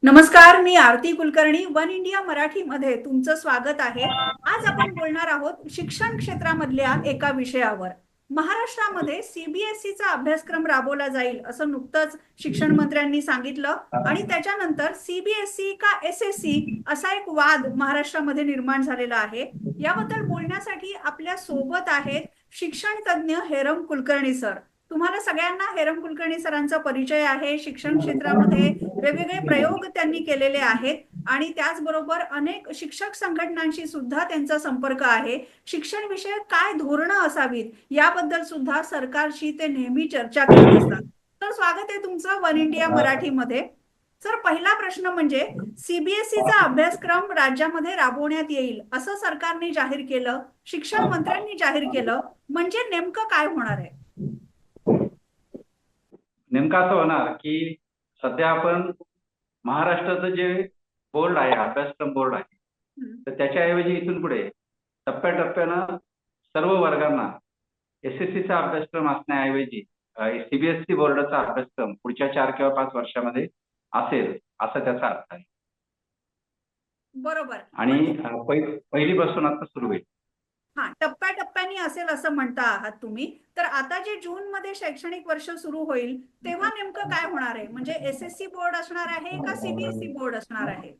नमस्कार, मी आरती Kulkarni. One India मराठीमध्ये तुमचं स्वागत आहे. आज आपण बोलणार आहोत शिक्षण क्षेत्रामधल्या एका विषयावर. महाराष्ट्रामध्ये सीबीएसईचा अभ्यासक्रम राबवला जाईल असं नुकतंच शिक्षण मंत्र्यांनी सांगितलं आणि त्याच्यानंतर सीबीएसई का एसएससी असा एक वाद महाराष्ट्रामध्ये निर्माण झालेला आहे. याबद्दल बोलण्यासाठी आपल्या सोबत आहेत शिक्षण तज्ज्ञ हेरम कुलकर्णी सर. तुम्हाला सगळ्यांना हेरम कुलकर्णी सरांचा परिचय आहे. शिक्षण क्षेत्रामध्ये वेगवेगळे प्रयोग त्यांनी केलेले आहेत आणि त्याचबरोबर अनेक शिक्षक संघटनांशी सुद्धा त्यांचा संपर्क आहे. शिक्षण विषयक काय धोरणं असावीत याबद्दल सुद्धा सरकारशी ते नेहमी चर्चा करत असतात. तर स्वागत आहे तुमचं वन इंडिया मराठीमध्ये. सर, पहिला प्रश्न म्हणजे सीबीएसईचा अभ्यासक्रम राज्यामध्ये राबवण्यात येईल असं सरकारने जाहीर केलं, शिक्षण मंत्र्यांनी जाहीर केलं, म्हणजे नेमकं काय होणार आहे? नेमकं असं होणार की सध्या आपण महाराष्ट्राचं जे बोर्ड आहे, अभ्यासक्रम बोर्ड आहे, तर त्याच्याऐवजी इथून पुढे टप्प्याटप्प्यानं सर्व वर्गांना एसएससीचा अभ्यासक्रम असण्याऐवजी सीबीएसई बोर्डाचा अभ्यासक्रम पुढच्या 4 किंवा 5 वर्षामध्ये असेल असा त्याचा अर्थ आहे. बरोबर. आणि पहिलीपासून आता सुरू होईल. हा, टप्प्याटप्प्याने असेल असं म्हणता आहात तुम्ही. तर आता जे जून मध्ये शैक्षणिक वर्ष सुरू होईल तेव्हा नेमकं काय होणार आहे? म्हणजे एसएससी बोर्ड असणार आहे का सीबीएसई बोर्ड असणार आहे?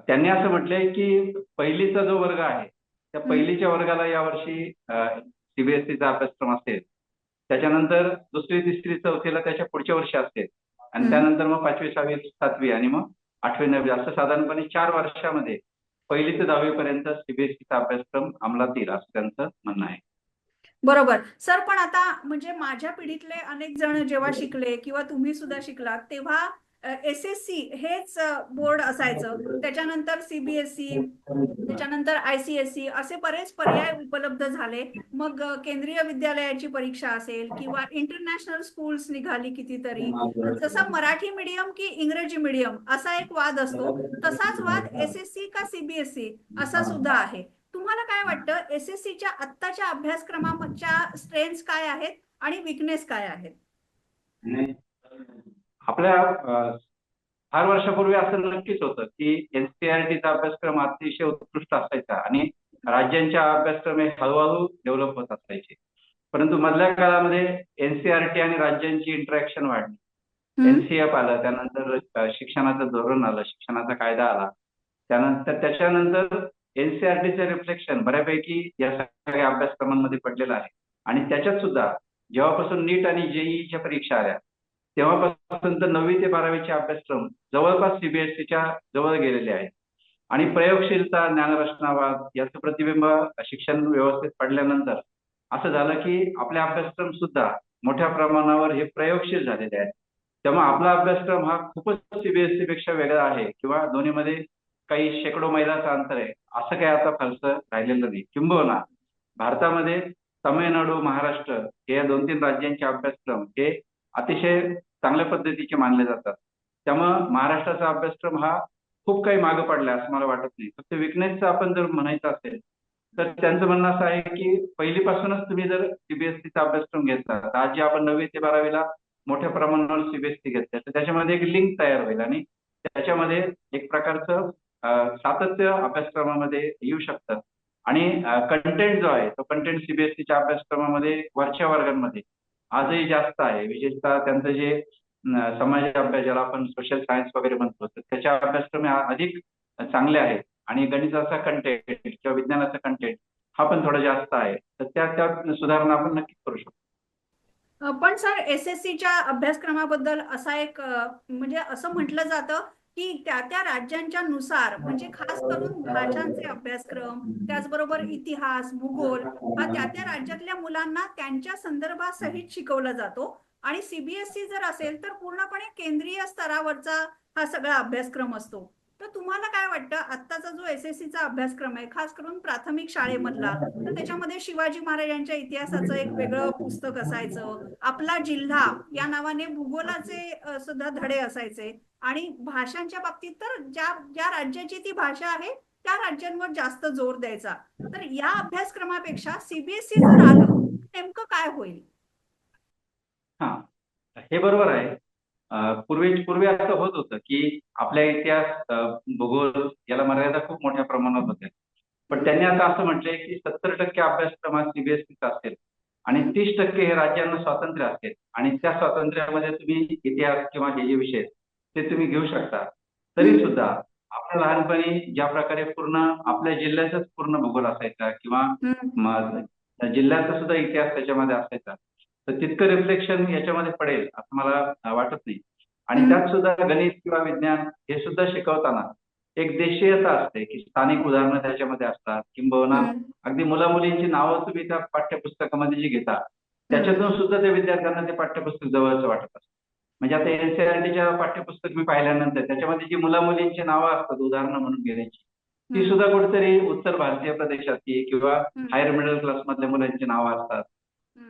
त्यांनी असं म्हटलंय की पहिलीचा जो वर्ग आहे त्या पहिलीच्या वर्गाला यावर्षी सीबीएसईचा अभ्यासक्रम असेल, त्याच्यानंतर दुसरी तिसरी चौथीला त्याच्या पुढच्या वर्षी असेल आणि त्यानंतर मग 5वी 6वी 7वी आणि मग 8वी 9वी असं साधारणपणे 4 वर्षामध्ये 1ली ते 10वी पर्यंत सीबीएसईचा अभ्यासक्रम अंमलात येईल असं त्यांचं म्हणणं आहे. बरोबर सर, पण आता म्हणजे माझ्या पिढीतले अनेक जण जेव्हा शिकले किंवा तुम्ही सुद्धा शिकलात तेव्हा एसएससी हेच बोर्ड असायचं. त्याच्यानंतर सीबीएसई, त्याच्यानंतर आयसीएसई असे बरेच पर्याय उपलब्ध झाले. मग केंद्रीय विद्यालयाची परीक्षा असेल किंवा इंटरनॅशनल स्कूल्स निघाली कितीतरी. जसं मराठी मीडियम की इंग्रजी मीडियम असा एक वाद असतो, तसाच वाद एसएससी का सीबीएसई असा सुद्धा आहे. तुम्हाला काय वाटतं, एसएससीच्या आत्ताच्या अभ्यासक्रमाच्या स्ट्रेंथ्स काय आहेत आणि विकनेस काय आहेत? आपल्या फार वर्षापूर्वी असं नक्कीच होतं की एनसीईआरटीचा अभ्यासक्रम अतिशय उत्कृष्ट असायचा आणि राज्यांच्या अभ्यासक्रम हे हळूहळू डेव्हलप होत असायचे. परंतु मधल्या काळामध्ये एनसीईआरटी आणि राज्यांची इंटरॅक्शन वाढली. एनसीएफ आलं, त्यानंतर शिक्षणाचं धोरण आलं, शिक्षणाचा कायदा आला, त्याच्यानंतर एनसीईआरटीचं रिफ्लेक्शन बऱ्यापैकी या सगळ्या अभ्यासक्रमांमध्ये पडलेलं आहे. आणि त्याच्यात सुद्धा जेव्हापासून नीट आणि जेईईच्या परीक्षा आल्या तेव्हापासून तर 9वी ते 12वीचे अभ्यासक्रम जवळपास सीबीएसईच्या जवळ गेलेले आहेत. आणि प्रयोगशीलता, ज्ञानरचनावाद याचं प्रतिबिंब शिक्षण व्यवस्थेत पडल्यानंतर असं झालं की आपले अभ्यासक्रम सुद्धा मोठ्या प्रमाणावर हे प्रयोगशील झालेले आहेत. त्यामुळे आपला अभ्यासक्रम हा खूपच सीबीएसई पेक्षा वेगळा आहे किंवा दोन्हीमध्ये काही शेकडो मैलाचं अंतर आहे असं काही आता फारसं राहिलेलं नाही. किंबहुना भारतामध्ये तमिळनाडू, महाराष्ट्र हे या 2-3 राज्यांचे अभ्यासक्रम हे अतिशय चांगल्या पद्धतीचे मानले जातात. त्यामुळं महाराष्ट्राचा अभ्यासक्रम हा खूप काही मागे पडलाय असं मला वाटत नाही. फक्त विकनेसचं आपण जर म्हणायचं असेल तर त्यांचं म्हणणं असं आहे की पहिलीपासूनच तुम्ही जर सीबीएसईचा अभ्यासक्रम घेतला तर आज जे आपण 9वी ते 12वीला मोठ्या प्रमाणावर सीबीएसई घेतलं तर त्याच्यामध्ये एक लिंक तयार होईल आणि त्याच्यामध्ये एक प्रकारचं सातत्य अभ्यासक्रमामध्ये येऊ शकतं. आणि कंटेंट जो आहे तो कंटेंट सीबीएसईच्या अभ्यासक्रमामध्ये वरच्या वर्गांमध्ये आजही जास्त आहे. विशेषतः त्यांचं जे समाज अभ्यास ज्याला आपण सोशल सायन्स वगैरे म्हणतो तर त्याच्या अभ्यासक्रम अधिक चांगले आहेत. आणि गणिताचा कंटेंट किंवा विज्ञानाचा कंटेंट हा पण थोडा जास्त आहे. तर त्या सुधारणा आपण नक्कीच करू शकतो. पण सर, एसएससीच्या अभ्यासक्रमाबद्दल असा एक म्हणजे असं म्हटलं जातं की त्या त्या राज्यांच्या नुसार, म्हणजे खास करून भाषांचे अभ्यासक्रम, त्याचबरोबर इतिहास, भूगोल हा त्या त्या राज्यातल्या मुलांना त्यांच्या संदर्भासहित शिकवला जातो. आणि सीबीएसई जर असेल तर पूर्णपणे केंद्रीय स्तरावरचा हा सगळा अभ्यासक्रम असतो. तर तुम्हाला काय वाटतं, आत्ताचा जो एसएससीचा अभ्यासक्रम आहे खास करून प्राथमिक शाळेमधला, तर त्याच्यामध्ये शिवाजी महाराजांच्या इतिहासाचं एक वेगळं पुस्तक असायचं, आपला जिल्हा या नावाने भूगोलाचे सुद्धा धडे असायचे, आणि भाषांच्या बाबतीत तर ज्या ज्या राज्याची ती भाषा आहे त्या राज्यांवर जास्त जोर द्यायचा. तर या अभ्यासक्रमापेक्षा सीबीएसई जर आलं नेमकं काय होईल? हा, हे बरोबर आहे. पूर्वी असं होत होतं की आपल्या इतिहास, भूगोल याला मर्यादा खूप मोठ्या प्रमाणात होत्या. पण त्यांनी आता असं म्हटलंय की 70% अभ्यासक्रम हा सीबीएसईचा असेल आणि 30% हे राज्यांना स्वातंत्र्य असेल आणि त्या स्वातंत्र्यामध्ये तुम्ही इतिहास किंवा हे जे विषय आहेत, ते तुम्ही घेऊ शकता. तरी सुद्धा आपल्या लहानपणी ज्या प्रकारे पूर्ण आपल्या जिल्ह्याचाच पूर्ण भूगोल असायचा किंवा जिल्ह्याचा सुद्धा इतिहास त्याच्यामध्ये असायचा, तर तितकं रिफ्लेक्शन याच्यामध्ये पडेल असं मला वाटत नाही. आणि त्यात सुद्धा गणित किंवा विज्ञान हे सुद्धा शिकवताना एक देशीयता असते की स्थानिक उदाहरणं त्याच्यामध्ये असतात, किंबहुना अगदी मुला-मुलींची नावं तुम्ही त्या पाठ्यपुस्तकामध्ये जी घेता त्याच्यातून सुद्धा त्या विद्यार्थ्यांना ते पाठ्यपुस्तक जवळचं वाटत असतं. म्हणजे आता एनसीईआरटीच्या पाठ्यपुस्तक मी पाहिल्यानंतर त्याच्यामध्ये जी मुला-मुलींची नावं असतात उदाहरणं म्हणून घेण्याची, ती सुद्धा कुठेतरी उत्तर भारतीय प्रदेशातली किंवा हायर मिडल क्लास मधल्या मुलांची नावं असतात.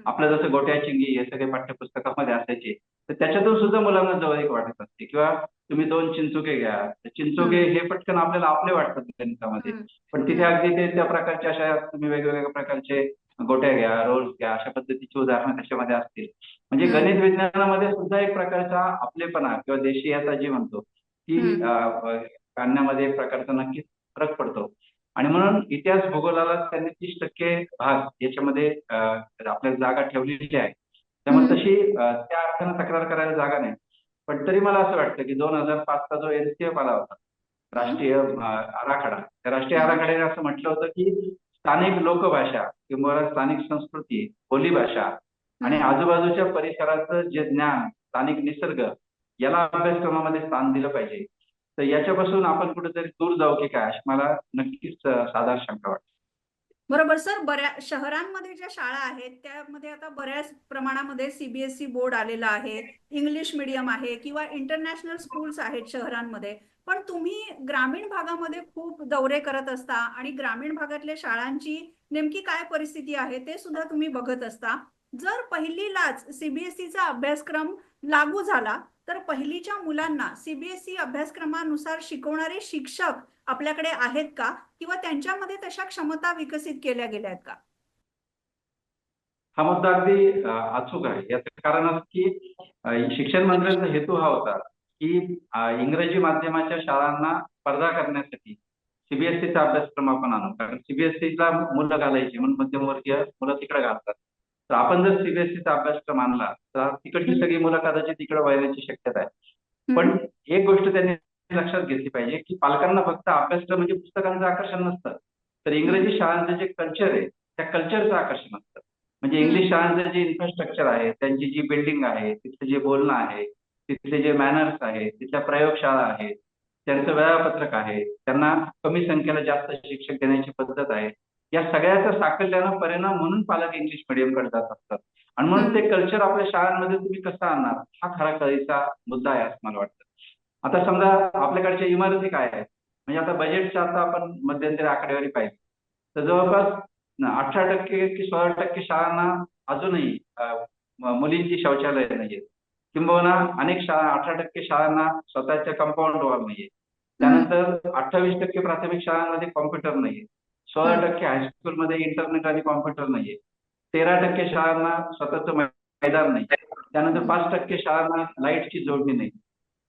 आपलं जसं गोट्या चिंगी हे सगळे पाठ्यपुस्तकामध्ये असायचे, तर त्याच्यातून सुद्धा मुलांना जवळीक वाटत असते. किंवा तुम्ही 2 चिंचोके घ्या, तर चिंचोके हे पटकन आपल्याला आपले वाटतात गणितामध्ये, पण तिथे अगदी ते त्या प्रकारच्या अशा तुम्ही वेगवेगळ्या प्रकारचे गोट्या घ्या, रोल्स घ्या, अशा पद्धतीची उदाहरणं त्याच्यामध्ये असतील. म्हणजे गणित विज्ञानामध्ये सुद्धा एक प्रकारचा आपलेपणा किंवा देशीयता जी म्हणतो ती आणण्यामध्ये एक प्रकारचा नक्कीच फरक पडतो. आणि म्हणून इतिहास भूगोलाला त्यांनी 30% भाग याच्यामध्ये आपल्या जागा ठेवलेली आहे. त्यामुळे तशी त्या अर्थानं तक्रार करायला जागा नाही. पण तरी मला असं वाटतं की 2005चा जो एनसीएफ आला होता, राष्ट्रीय आराखडा, त्या राष्ट्रीय आराखड्याने असं म्हटलं होतं की स्थानिक लोकभाषा किंवा स्थानिक संस्कृती, बोलीभाषा आणि आजूबाजूच्या परिसराचं जे ज्ञान, स्थानिक निसर्ग याला अभ्यासक्रमामध्ये स्थान दिलं पाहिजे. तर याच्यापासून आपण कुठेतरी दूर जाऊ की काय, अशी मला नक्कीच साधार शंका वाटते. बरोबर सर. बऱ्याच शहरांमध्ये ज्या शाळा आहेत त्यामध्ये आता बऱ्याच प्रमाणामध्ये सीबीएसई बोर्ड आलेला आहे, इंग्लिश मीडियम आहे किंवा इंटरनॅशनल स्कूल्स आहेत शहरांमध्ये. पण तुम्ही ग्रामीण भागामध्ये खूप दौरे करत असता आणि ग्रामीण भागातल्या शाळांची नेमकी काय परिस्थिती आहे ते सुद्धा तुम्ही बघत असता. जर पहिलीलाच सीबीएसईचा अभ्यासक्रम लागू झाला तर पहिलीच्या मुलांना सीबीएसई अभ्यासक्रमानुसार शिकवणारे शिक्षक आपल्याकडे आहेत का, किंवा त्यांच्यामध्ये तशा क्षमता विकसित केल्या गेल्यात का? हा मुद्दा अगदी अचूक आहे. याचं कारण असं की शिक्षण मंत्र्यांचा हेतू हा होता की इंग्रजी माध्यमाच्या शाळांना स्पर्धा करण्यासाठी सीबीएसईचा अभ्यासक्रम आपण आणू. कारण सीबीएसईला मुलं घालायची म्हणून मध्यमवर्गीय मुलं तिकडे घालतात. तर आपण जर सीबीएसईचा अभ्यासक्रम आणला तर तिकडची सगळी मुलं कदाचित तिकडे वळण्याची शक्यता आहे. पण एक गोष्ट त्यांनी लक्षात घेतली पाहिजे की पालकांना फक्त अभ्यासक्रम म्हणजे पुस्तकांचं आकर्षण नसतं, तर इंग्रजी शाळांचं जे कल्चर आहे त्या कल्चरचं आकर्षण असतं. म्हणजे इंग्लिश शाळांचं जे इन्फ्रास्ट्रक्चर आहे, त्यांची जी बिल्डिंग आहे, तिथलं जे बोलणं आहे, तिथले जे मॅनर्स आहेत, तिथल्या प्रयोगशाळा आहेत, त्यांचं वेळापत्रक आहे, त्यांना कमी संख्येला जास्त शिक्षक देण्याची पद्धत आहे, या सगळ्याचा साकल्यानं परिणाम म्हणून पालक इंग्लिश मिडियमकडे जात असतात. आणि म्हणून ते कल्चर आपल्या शाळांमध्ये तुम्ही कसं आणणार हा खरा कळीचा मुद्दा आहे असं मला वाटतं. आता समजा आपल्याकडच्या इमारती काय आहेत, म्हणजे आता बजेटच्या आता आपण मध्यंतरी आकडेवारी पाहिली तर जवळपास 18% की 16% शाळांना अजूनही मुलींची शौचालय नाहीये, किंबहुना अनेक शाळा 18% शाळांना स्वतःच्या कंपाऊंड वॉल नाहीये. त्यानंतर 28% प्राथमिक शाळांमध्ये कॉम्प्युटर नाहीये, 16% हायस्कूलमध्ये इंटरनेट आणि कॉम्प्युटर नाहीये, 13% शाळांना स्वतःचं मैदान नाही, त्यानंतर 5% शाळांना लाईटची जोडणी नाही.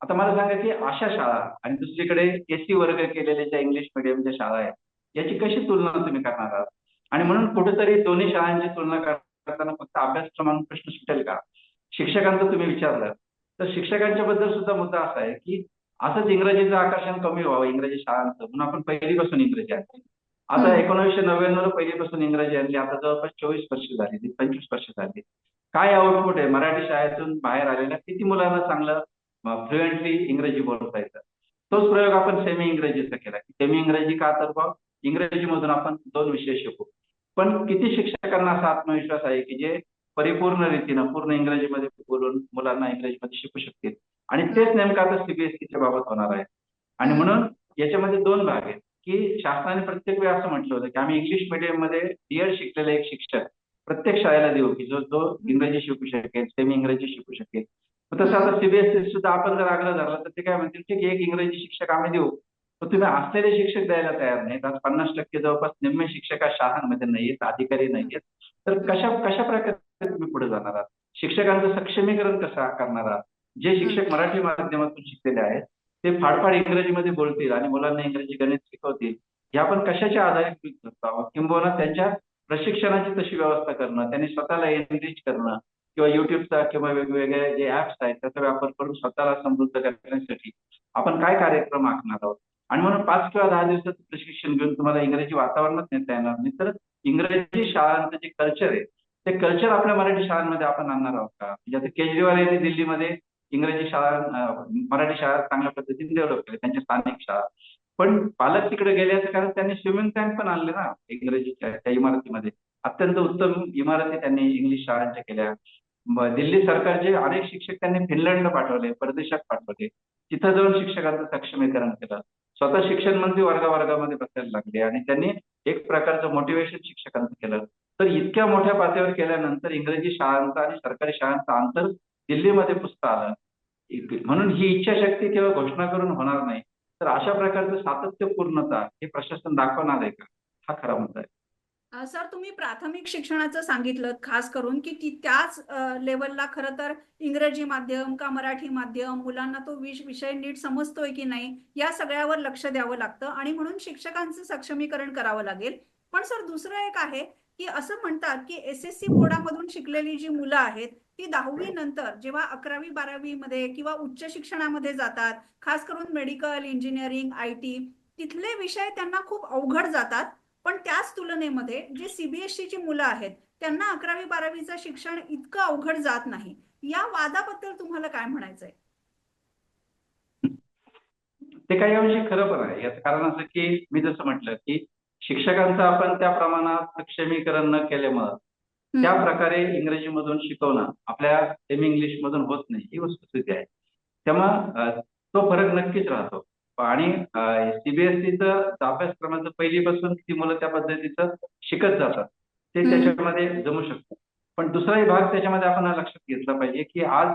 आता मला सांगा की अशा शाळा आणि दुसरीकडे एसी वर्ग केलेल्या ज्या इंग्लिश मिडियमच्या शाळा आहेत याची कशी तुलना तुम्ही करणार आहात. आणि म्हणून कुठेतरी दोन्ही शाळांची तुलना करताना फक्त अभ्यासक्रमानं प्रश्न सुटेल का. शिक्षकांचं तुम्ही विचारलं तर शिक्षकांच्या बद्दल सुद्धा मुद्दा असा आहे की असंच इंग्रजीचं आकर्षण कमी व्हावं इंग्रजी शाळांचं म्हणून आपण पहिलीपासून इंग्रजी आणली. आता 1999 पहिलीपासून इंग्रजी आणली, आता जवळपास 24 वर्ष झाली, 25 वर्ष झाली. काय आउटपुट आहे मराठी शाळेतून बाहेर आलेल्या किती मुलांना चांगलं फ्लुएंटली इंग्रजी बोलता येतं. तोच प्रयोग आपण सेमी इंग्रजीचा केला. सेमी इंग्रजी का, तर बघ इंग्रजीमधून आपण 2 विषय शिकू. पण किती शिक्षकांना असा आत्मविश्वास आहे की जे परिपूर्ण रीतीनं पूर्ण इंग्रजीमध्ये बोलून मुलांना इंग्रजीमध्ये शिकू शकतील. आणि तेच नेमकं आता सीबीएसईच्या बाबत होणार आहे. आणि म्हणून याच्यामध्ये 2 भाग आहेत की शासनाने प्रत्येक वेळी असं म्हटलं होतं की आम्ही इंग्लिश मीडियम मध्ये डीएड शिकलेला एक शिक्षक प्रत्येक शाळेला देऊ की जो इंग्रजी शिकू शकेल, सेमी इंग्रजी शिकू शकेल. तसं आता सीबीएसई सुद्धा आपण जर आग्रह धरला तर ते काय म्हणतील की एक इंग्रजी शिक्षक आम्ही देऊ, पण तुम्ही असलेले शिक्षक द्यायला तयार नाहीत. आज 50% जवळपास निम्मे शिक्षक शाळांमध्ये नाहीयेत, अधिकारी नाहीयेत. तर कशा प्रकारे तुम्ही पुढे जाणार आहात, शिक्षकांचं सक्षमीकरण कसं करणार आहात. जे शिक्षक मराठी माध्यमातून शिकलेले आहेत ते फाडफाड इंग्रजीमध्ये बोलतील आणि मुलांना इंग्रजी गणित शिकवतील, हे आपण कशाच्या आधारे गृहीत धरतो? किंबहुना त्यांच्या प्रशिक्षणाची तशी व्यवस्था करणं, त्यांनी स्वतःला एनरिच करणं किंवा युट्यूबचा किंवा वेगवेगळे जे ऍप्स आहेत त्याचा वापर करून स्वतःला समृद्ध करण्यासाठी आपण काय कार्यक्रम आखणार आहोत. आणि म्हणून 5 किंवा 10 दिवसाचं प्रशिक्षण घेऊन तुम्हाला इंग्रजी वातावरणात नेता येणार नाही, तर इंग्रजी शाळांचं जे कल्चर आहे ते कल्चर आपल्या मराठी शाळांमध्ये आपण आणणार आहोत का? म्हणजे आता केजरीवाल यांनी दिल्लीमध्ये इंग्रजी शाळा मराठी शाळा चांगल्या पद्धतीने डेव्हलप केल्या, त्यांच्या स्थानिक शाळा. पण पालक तिकडे गेल्याचं कारण त्यांनी स्विमिंग टँक पण आणले ना इंग्रजीच्या त्या इमारतीमध्ये. अत्यंत उत्तम इमारती त्यांनी इंग्लिश शाळांच्या केल्या. दिल्ली सरकारचे अनेक शिक्षक त्यांनी फिनलंडला पाठवले, परदेशात पाठवले, तिथं जाऊन शिक्षकांचं सक्षमीकरण केलं. स्वतः शिक्षण मंत्री वर्गामध्ये बसायला लागले आणि त्यांनी एक प्रकारचं मोटिवेशन शिक्षकांचं केलं. तर इतक्या मोठ्या पातळीवर केल्यानंतर इंग्रजी शाळांचा आणि सरकारी शाळांचं अंतर दिल्लीमध्ये पुसता आलं. म्हणून ही इच्छाशक्ती केवळ घोषणा करून होणार नाही, तर अशा प्रकारचं सातत्यपूर्णता हे प्रशासन दाखवणार आहे का, हा खरा मुद्दा आहे. सर, तुम्ही प्राथमिक शिक्षणाचं सांगितलं खास करून की त्याच लेवलला खरं तर इंग्रजी माध्यम का मराठी माध्यम, मुलांना तो विषय नीट समजतोय की नाही या सगळ्यावर लक्ष द्यावं लागतं आणि म्हणून शिक्षकांचं सक्षमीकरण करावं लागेल. पण सर, दुसरं एक आहे की असं म्हणतात की SSC बोर्डामधून शिकलेली जी मुलं आहेत ती 10वी नंतर जेव्हा 11वी 12वी मध्ये किंवा उच्च शिक्षणामध्ये जातात, खास करून मेडिकल, इंजिनिअरिंग, IT, तिथले विषय त्यांना खूप अवघड जातात. पण त्याच तुलनेमध्ये जे CBSE ची मुलं आहेत त्यांना 11वी 12वीचं शिक्षण इतकं अवघड जात नाही. या वादाबद्दल तुम्हाला काय म्हणायचंय? ते काही अंशी खरं पण आहे. याचं कारण असं की मी जसं म्हटलं की शिक्षकांचं आपण त्या प्रमाणात सक्षमीकरण न केल्यामुळं त्या प्रकारे इंग्रजीमधून शिकवणं आपल्या सेमी इंग्लिश मधून होत नाही, ही वस्तुस्थिती आहे. त्यामुळं तो फरक नक्कीच राहतो. आणि CBSEचं अभ्यासक्रमाचं पहिलीपासून ती मुलं त्या पद्धतीचं शिकत जातात, ते त्याच्यामध्ये जमू शकतं. पण दुसराही भाग त्याच्यामध्ये आपण लक्षात घेतला पाहिजे की आज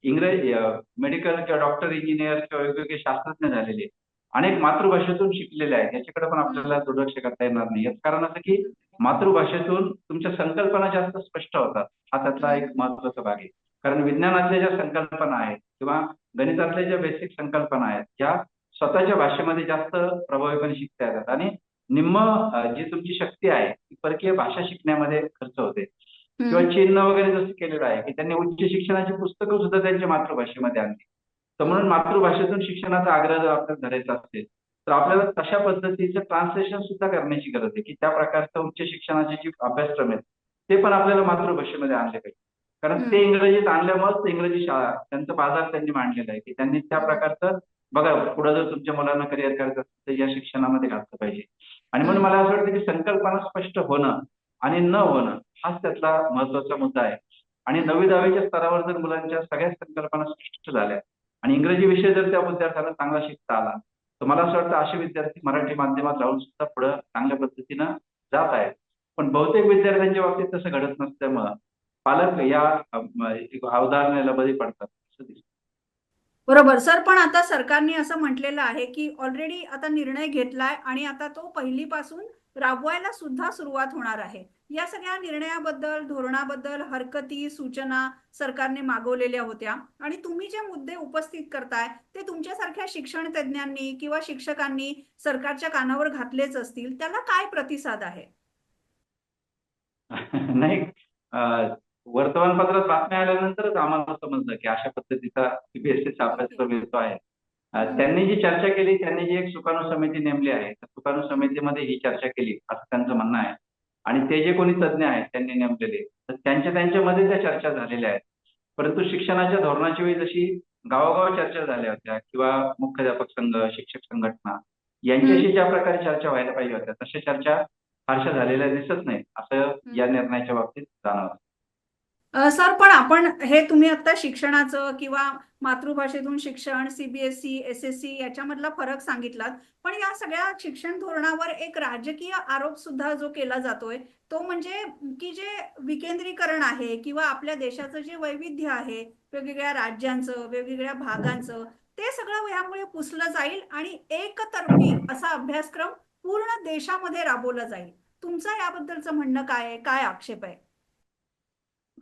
इंग्रजी मेडिकल किंवा डॉक्टर, इंजिनियर किंवा वेगवेगळे शास्त्रज्ञ झालेले अनेक मातृभाषेतून शिकलेले आहेत, याच्याकडे पण आपल्याला दुर्लक्ष करता येणार नाही. याचं कारण असं की मातृभाषेतून तुमच्या संकल्पना जास्त स्पष्ट होतात, हा त्यातला एक महत्वाचा भाग आहे. कारण विज्ञानातल्या ज्या संकल्पना आहेत किंवा गणितातल्या ज्या बेसिक संकल्पना आहेत या स्वतःच्या भाषेमध्ये जास्त प्रभावीपणे शिकता येतात आणि निम्म जी तुमची शक्ती आहे ती परकीय भाषा शिकण्यामध्ये खर्च होते. किंवा चीननं वगैरे जसं केलेलं आहे की त्यांनी उच्च शिक्षणाची पुस्तकं सुद्धा त्यांच्या मातृभाषेमध्ये आणली. तर म्हणून मातृभाषेतून शिक्षणाचा आग्रह जर आपल्याला धरायचा असेल तर आपल्याला तशा पद्धतीचं ट्रान्सलेशन सुद्धा करण्याची गरज आहे की त्या प्रकारचं उच्च शिक्षणाचे जे अभ्यासक्रम आहेत ते पण आपल्याला मातृभाषेमध्ये आणले पाहिजे. कारण ते इंग्रजीत आणल्यामुळेच इंग्रजी शाळा त्यांचा बाजार त्यांनी मांडलेला आहे की त्यांनी त्या प्रकारचं बघा, पुढे जर तुमच्या मुलांना करिअर करायचं असेल तर या शिक्षणामध्ये घातलं पाहिजे. आणि म्हणून मला असं वाटतं की संकल्पना स्पष्ट होणं आणि न होणं हाच त्यातला महत्वाचा मुद्दा आहे. आणि 9वी-10वीच्या स्तरावर जर मुलांच्या सगळ्या संकल्पना स्पष्ट झाल्या आणि इंग्रजी विषय जर त्या विद्यार्थ्यांना चांगला शिकता आला तर मला असं वाटतं असे विद्यार्थी मराठी माध्यमात राहून सुद्धा पुढे चांगल्या पद्धतीनं जात आहेत. पण बहुतेक विद्यार्थ्यांच्या बाबतीत तसं घडत नसल्यामुळं पालक या अवधारणाला बळी पडतात असं दिसतं. बरोबर सर, पण आता सरकारने असं म्हटलेलं आहे की ऑलरेडी आता निर्णय घेतलाय आणि आता तो पहिलीपासून राबवायला सुद्धा सुरुवात होणार आहे. या सगळ्या निर्णयाबद्दल, धोरणाबद्दल हरकती, सूचना सरकारने मागवलेल्या होत्या आणि तुम्ही जे मुद्दे उपस्थित करताय ते तुमच्यासारख्या शिक्षण तज्ञांनी किंवा शिक्षकांनी सरकारच्या कानावर घातलेच असतील. त्याला काय प्रतिसाद आहे? नाही, वर्तमानपत्रात बातम्या आल्यानंतरच आम्हाला समजलं की अशा पद्धतीचा CBSEचा अभ्यासक्रम येतो आहे. त्यांनी जी चर्चा केली, त्यांनी जी एक सुकाणू समिती नेमली आहे, त्या सुकाणू समितीमध्ये ही चर्चा केली असं त्यांचं म्हणणं आहे. आणि ते जे कोणी तज्ज्ञ आहेत त्यांनी नेमलेले तर त्यांच्यामध्ये त्या चर्चा झालेल्या आहेत. परंतु शिक्षणाच्या धोरणाची वेळी जशी गावोगाव चर्चा झाल्या होत्या किंवा मुख्याध्यापक संघ, शिक्षक संघटना यांच्याशी ज्या प्रकारे चर्चा व्हायला पाहिजे होत्या तशा चर्चा फारशा झालेल्या दिसत नाहीत असं या निर्णयाच्या बाबतीत जाणवतं. सर, पण आपण हे तुम्ही आता शिक्षणाचं किंवा मातृभाषेतून शिक्षण, CBSE, SSC याच्यामधला फरक सांगितलात. पण या सगळ्या शिक्षण धोरणावर एक राजकीय आरोप सुद्धा जो केला जातोय तो म्हणजे की जे विकेंद्रीकरण आहे किंवा आपल्या देशाचं जे वैविध्य आहे, वेगवेगळ्या राज्यांचं, वेगवेगळ्या भागांचं, ते सगळं यामुळे पुसलं जाईल आणि एकतर्फी असा अभ्यासक्रम पूर्ण देशामध्ये राबवला जाईल. तुमचं याबद्दलचं म्हणणं काय आहे? काय आक्षेप आहे?